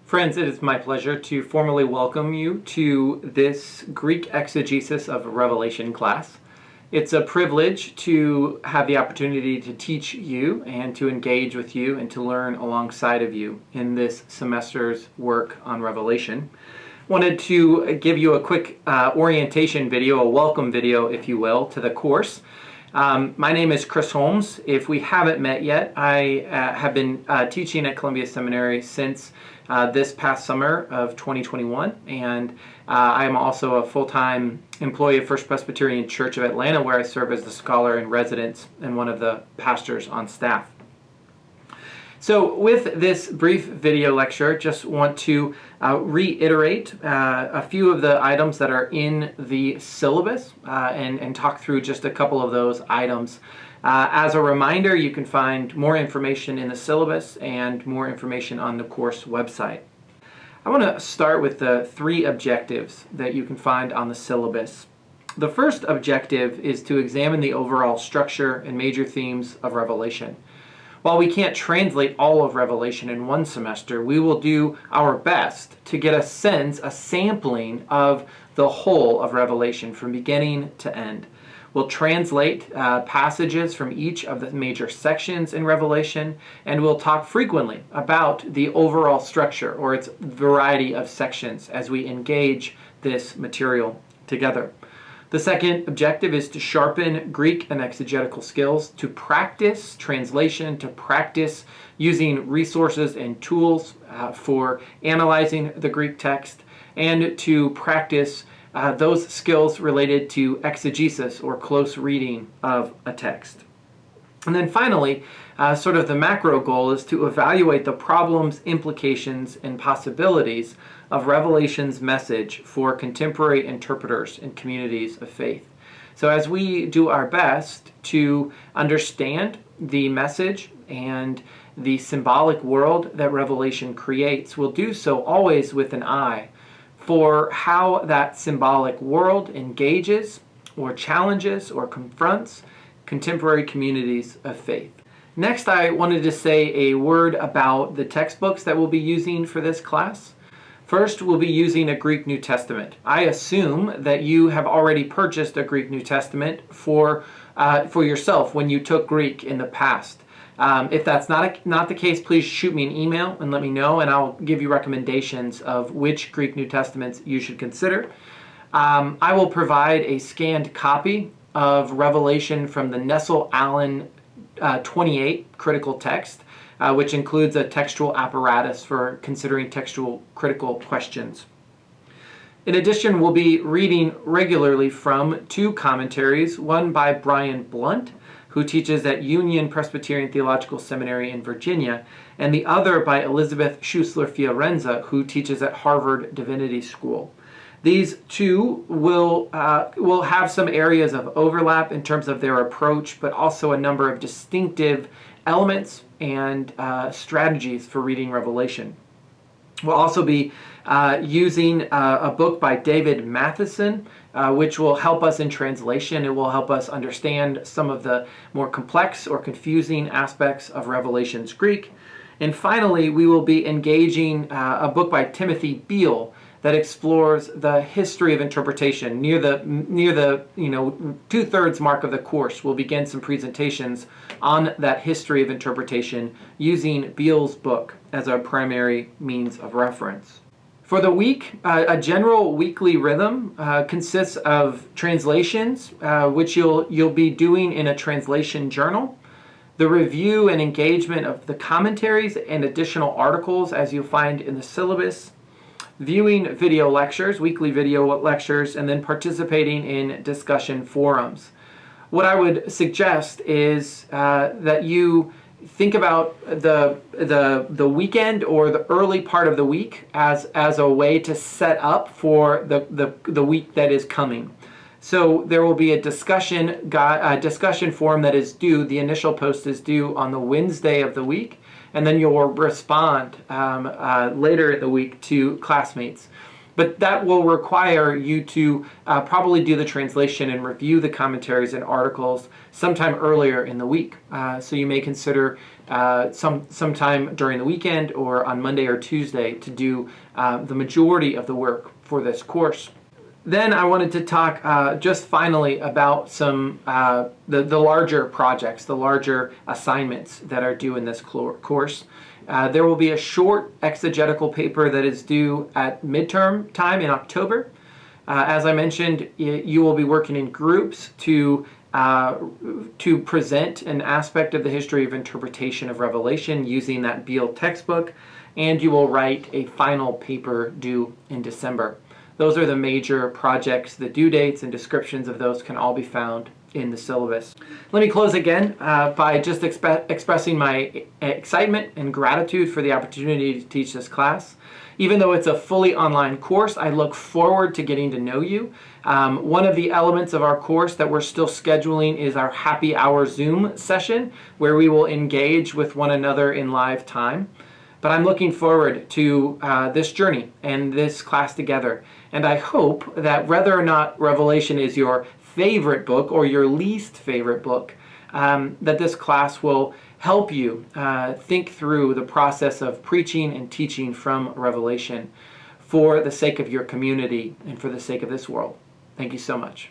Friends, it is my pleasure to formally welcome you to this Greek exegesis of Revelation class. It's a privilege to have the opportunity to teach you and to engage with you and to learn alongside of you in this semester's work on Revelation. Wanted to give you a quick orientation video, a welcome video, if you will, to the course. My name is Chris Holmes. If we haven't met yet, I have been teaching at Columbia Seminary since this past summer of 2021, and I am also a full-time employee of First Presbyterian Church of Atlanta, where I serve as the scholar in residence and one of the pastors on staff. So with this brief video lecture, just want to reiterate a few of the items that are in the syllabus and talk through just a couple of those items. As a reminder, you can find more information in the syllabus and more information on the course website. I want to start with the three objectives that you can find on the syllabus. The first objective is to examine the overall structure and major themes of Revelation. While we can't translate all of Revelation in one semester, we will do our best to get a sense, a sampling of the whole of Revelation from beginning to end. We'll translate passages from each of the major sections in Revelation, and we'll talk frequently about the overall structure or its variety of sections as we engage this material together. The second objective is to sharpen Greek and exegetical skills, to practice translation, to practice using resources and tools for analyzing the Greek text, and to practice those skills related to exegesis or close reading of a text. And then finally, sort of the macro goal is to evaluate the problems, implications, and possibilities of Revelation's message for contemporary interpreters and communities of faith. So as we do our best to understand the message and the symbolic world that Revelation creates, we'll do so always with an eye for how that symbolic world engages or challenges or confronts contemporary communities of faith. Next, I wanted to say a word about the textbooks that we'll be using for this class. First, we'll be using a Greek New Testament. I assume that you have already purchased a Greek New Testament for yourself when you took Greek in the past. If that's not the case, please shoot me an email and let me know, and I'll give you recommendations of which Greek New Testaments you should consider. I will provide a scanned copy of Revelation from the Nestle-Aland 28 critical text, which includes a textual apparatus for considering textual critical questions. In addition, we'll be reading regularly from two commentaries, one by Brian Blunt, who teaches at Union Presbyterian Theological Seminary in Virginia, and the other by Elizabeth Schussler Fiorenza, who teaches at Harvard Divinity School. These two will have some areas of overlap in terms of their approach, but also a number of distinctive elements and strategies for reading Revelation. We'll also be using a book by David Matheson, which will help us in translation. It will help us understand some of the more complex or confusing aspects of Revelation's Greek. And finally, we will be engaging a book by Timothy Beale that explores the history of interpretation. Near the 2/3 mark of the course, we'll begin some presentations on that history of interpretation using Beale's book as our primary means of reference. For the week, a general weekly rhythm consists of translations, which you'll be doing in a translation journal, the review and engagement of the commentaries and additional articles as you'll find in the syllabus, viewing video lectures, weekly video lectures, and then participating in discussion forums. What I would suggest is that you think about the weekend or the early part of the week as a way to set up for the week that is coming. So there will be a discussion forum that is due. The initial post is due on the Wednesday of the week, and then you'll respond later in the week to classmates. But that will require you to probably do the translation and review the commentaries and articles sometime earlier in the week. So you may consider sometime during the weekend or on Monday or Tuesday to do the majority of the work for this course. Then I wanted to talk just finally about some the larger projects, the larger assignments that are due in this course. There will be a short exegetical paper that is due at midterm time in October. As I mentioned, you will be working in groups to present an aspect of the history of interpretation of Revelation using that Beale textbook, and you will write a final paper due in December. Those are the major projects. The due dates and descriptions of those can all be found in the syllabus. Let me close again by just expressing my excitement and gratitude for the opportunity to teach this class. Even though it's a fully online course, I look forward to getting to know you. One of the elements of our course that we're still scheduling is our happy hour Zoom session, where we will engage with one another in live time. But I'm looking forward to this journey and this class together. And I hope that whether or not Revelation is your favorite book or your least favorite book, that this class will help you think through the process of preaching and teaching from Revelation for the sake of your community and for the sake of this world. Thank you so much.